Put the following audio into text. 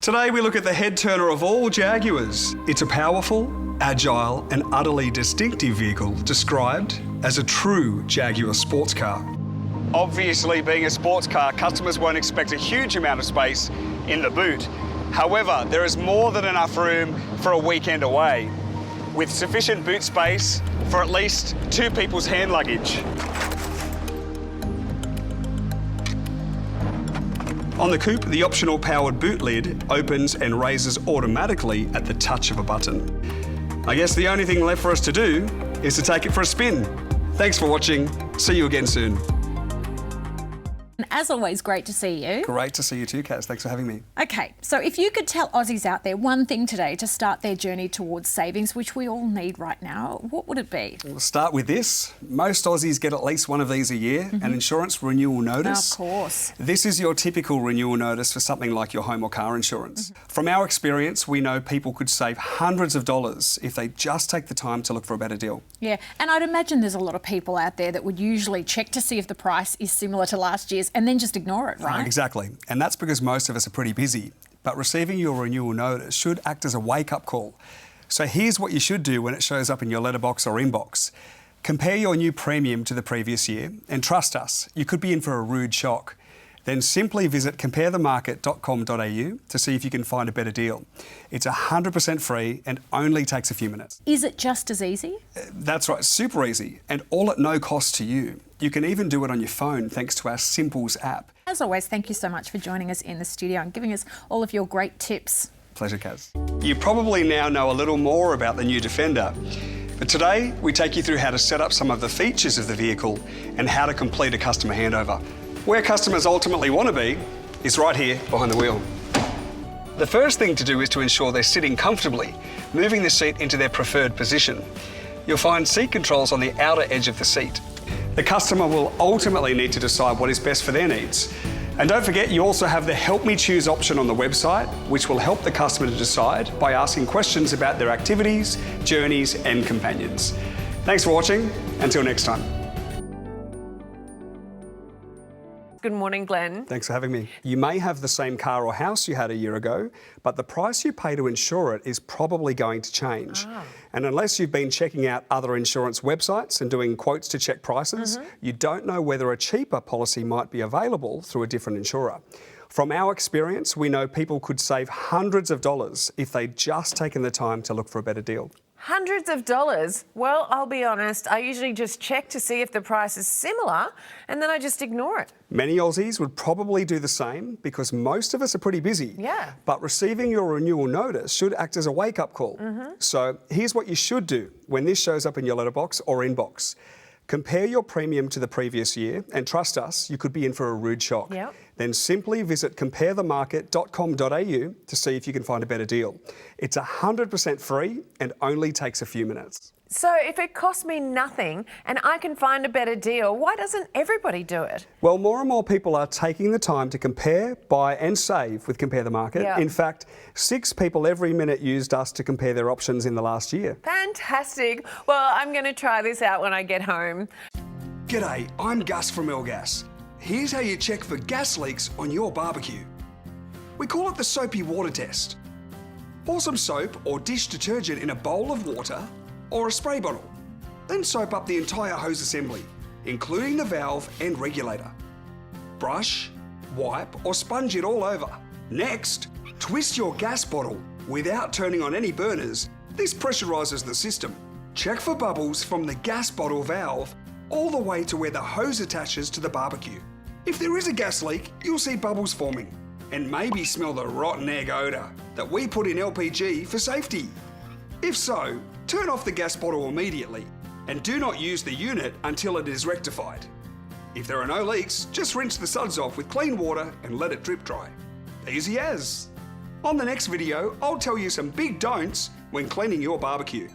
Today we look at the head turner of all Jaguars. It's a powerful, agile and utterly distinctive vehicle described as a true Jaguar sports car. Obviously, being a sports car, customers won't expect a huge amount of space in the boot. However, there is more than enough room for a weekend away, with sufficient boot space for at least 2 people's hand luggage. On the coupe, the optional powered boot lid opens and raises automatically at the touch of a button. I guess the only thing left for us to do is to take it for a spin. Thanks for watching. See you again soon. As always, great to see you. Great to see you too, Kaz. Thanks for having me. Okay, so if you could tell Aussies out there one thing today to start their journey towards savings, which we all need right now, what would it be? We'll start with this. Most Aussies get at least one of these a year, an insurance renewal notice. Of course. This is your typical renewal notice for something like your home or car insurance. From our experience, we know people could save hundreds of dollars if they just take the time to look for a better deal. Yeah, and I'd imagine there's a lot of people out there that would usually check to see if the price is similar to last year's and then just ignore it, right? Exactly. And that's because most of us are pretty busy. But receiving your renewal notice should act as a wake-up call. So here's what you should do when it shows up in your letterbox or inbox. Compare your new premium to the previous year, and trust us, you could be in for a rude shock. Then simply visit comparethemarket.com.au to see if you can find a better deal. It's 100% free and only takes a few minutes. Is it just as easy? That's right, super easy, and all at no cost to you. You can even do it on your phone thanks to our Simples app. As always, thank you so much for joining us in the studio and giving us all of your great tips. Pleasure, Kaz. You probably now know a little more about the new Defender, but today we take you through how to set up some of the features of the vehicle and how to complete a customer handover. Where customers ultimately want to be is right here behind the wheel. The first thing to do is to ensure they're sitting comfortably, moving the seat into their preferred position. You'll find seat controls on the outer edge of the seat. The customer will ultimately need to decide what is best for their needs. And don't forget, you also have the Help Me Choose option on the website, which will help the customer to decide by asking questions about their activities, journeys and companions. Thanks for watching. Until next time. Good morning, Glenn. Thanks for having me. You may have the same car or house you had a year ago, but the price you pay to insure it is probably going to change. And unless you've been checking out other insurance websites and doing quotes to check prices, you don't know whether a cheaper policy might be available through a different insurer. From our experience, we know people could save hundreds of dollars if they'd just taken the time to look for a better deal. Hundreds of dollars? Well, I'll be honest, I usually just check to see if the price is similar and then I just ignore it. Many Aussies would probably do the same because most of us are pretty busy. Yeah. But receiving your renewal notice should act as a wake-up call. So here's what you should do when this shows up in your letterbox or inbox. Compare your premium to the previous year, and trust us, you could be in for a rude shock. Yep. Then simply visit comparethemarket.com.au to see if you can find a better deal. It's 100% free and only takes a few minutes. So if it costs me nothing and I can find a better deal, why doesn't everybody do it? Well, more and more people are taking the time to compare, buy and save with Compare the Market. Yeah. In fact, 6 people every minute used us to compare their options in the last year. Fantastic. Well, I'm going to try this out when I get home. G'day, I'm Gus from Elgas. Here's how you check for gas leaks on your barbecue. We call it the soapy water test. Pour some soap or dish detergent in a bowl of water or a spray bottle. Then soap up the entire hose assembly, including the valve and regulator. Brush, wipe or sponge it all over. Next, twist your gas bottle without turning on any burners. This pressurises the system. Check for bubbles from the gas bottle valve all the way to where the hose attaches to the barbecue. If there is a gas leak, you'll see bubbles forming and maybe smell the rotten egg odour that we put in LPG for safety. If so, turn off the gas bottle immediately and do not use the unit until it is rectified. If there are no leaks, just rinse the suds off with clean water and let it drip dry. Easy as. On the next video, I'll tell you some big don'ts when cleaning your barbecue.